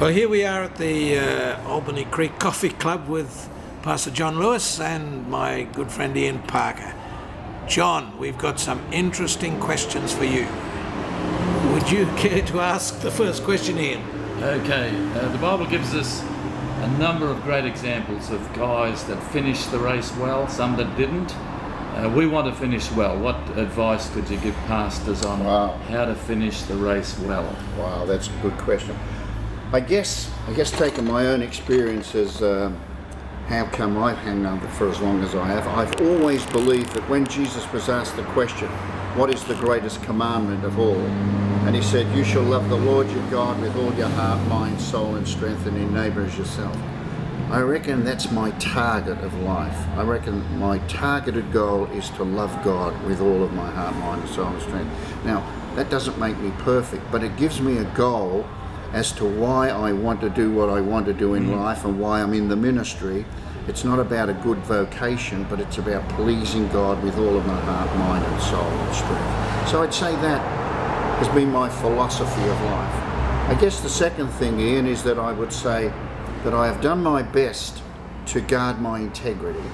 Well, here we are at the Albany Creek Coffee Club with Pastor John Lewis and my good friend Ian Parker. John, we've got some interesting questions for you. Would you care to ask the first question, Ian? Okay, the Bible gives us a number of great examples of guys that finished the race well, some that didn't. We want to finish well. What advice could you give pastors on how to finish the race well? Wow, that's a good question. I guess taking my own experiences, how come I've hung on for as long as I have, I've always believed that when Jesus was asked the question, what is the greatest commandment of all? And he said, you shall love the Lord your God with all your heart, mind, soul and strength, and your neighbour as yourself. I reckon that's my target of life. I reckon my targeted goal is to love God with all of my heart, mind, soul and strength. Now, that doesn't make me perfect, but it gives me a goal as to why I want to do what I want to do in life and why I'm in the ministry. It's not about a good vocation, but it's about pleasing God with all of my heart, mind and soul and strength. So I'd say that has been my philosophy of life. I guess the second thing, Ian, is that I would say that I have done my best to guard my integrity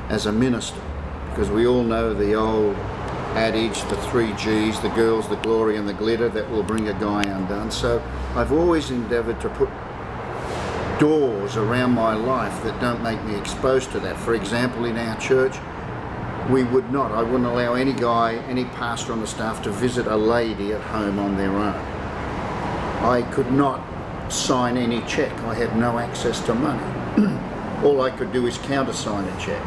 as a minister, because we all know the old adage, the 3 G's, the girls, the glory and the glitter, that will bring a guy undone. So I've always endeavoured to put doors around my life that don't make me exposed to that. For example, in our church, I wouldn't allow any guy, any pastor on the staff to visit a lady at home on their own. I could not sign any cheque. I had no access to money. All I could do is countersign a cheque.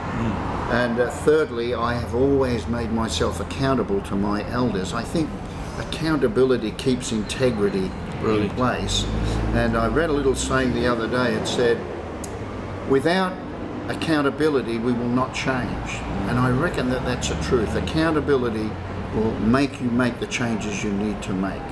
And thirdly, I have always made myself accountable to my elders. I think accountability keeps integrity in place. And I read a little saying the other day. It said, without accountability, we will not change. And I reckon that that's the truth. Accountability will make you make the changes you need to make.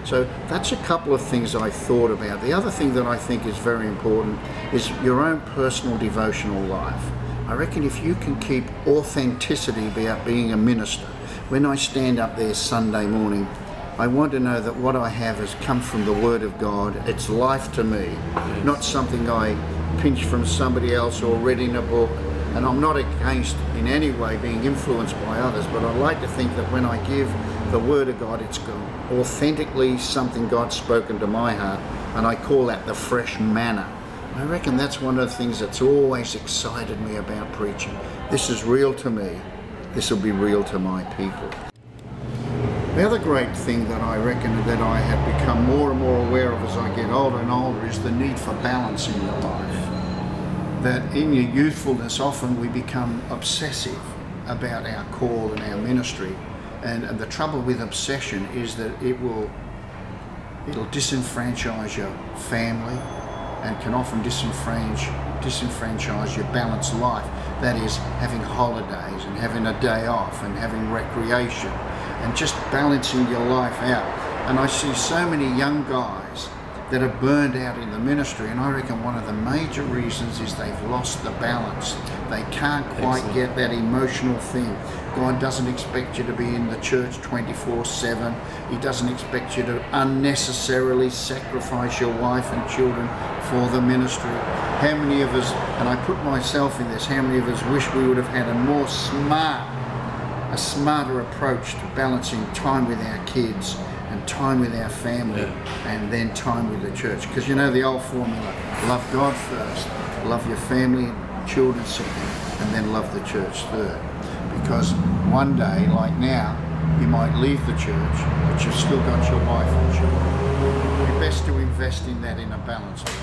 So that's a couple of things I thought about. The other thing that I think is very important is your own personal devotional life. I reckon if you can keep authenticity about being a minister, when I stand up there Sunday morning, I want to know that what I have has come from the Word of God. It's life to me, not something I pinch from somebody else or read in a book. And I'm not against in any way being influenced by others, but I like to think that when I give the Word of God, it's authentically something God's spoken to my heart, and I call that the fresh manna. I reckon that's one of the things that's always excited me about preaching. This is real to me. This will be real to my people. The other great thing that I reckon that I have become more and more aware of as I get older and older is the need for balance in your life. That in your youthfulness, often we become obsessive about our call and our ministry. And the trouble with obsession is that it'll disenfranchise your family and can often disenfranchise your balanced life. That is, having holidays and having a day off and having recreation and just balancing your life out. And I see so many young guys that are burned out in the ministry, and I reckon one of the major reasons is they've lost the balance. They can't quite get that emotional thing. God doesn't expect you to be in the church 24/7. He doesn't expect you to unnecessarily sacrifice your wife and children for the ministry. How many of us, and I put myself in this, how many of us wish we would have had a smarter approach to balancing time with our kids and time with our family and then time with the church? Because you know the old formula, love God first, love your family and children second, and then love the church third. Because one day, like now, you might leave the church, but you've still got your wife and children. It's best to invest in that in a balanced way.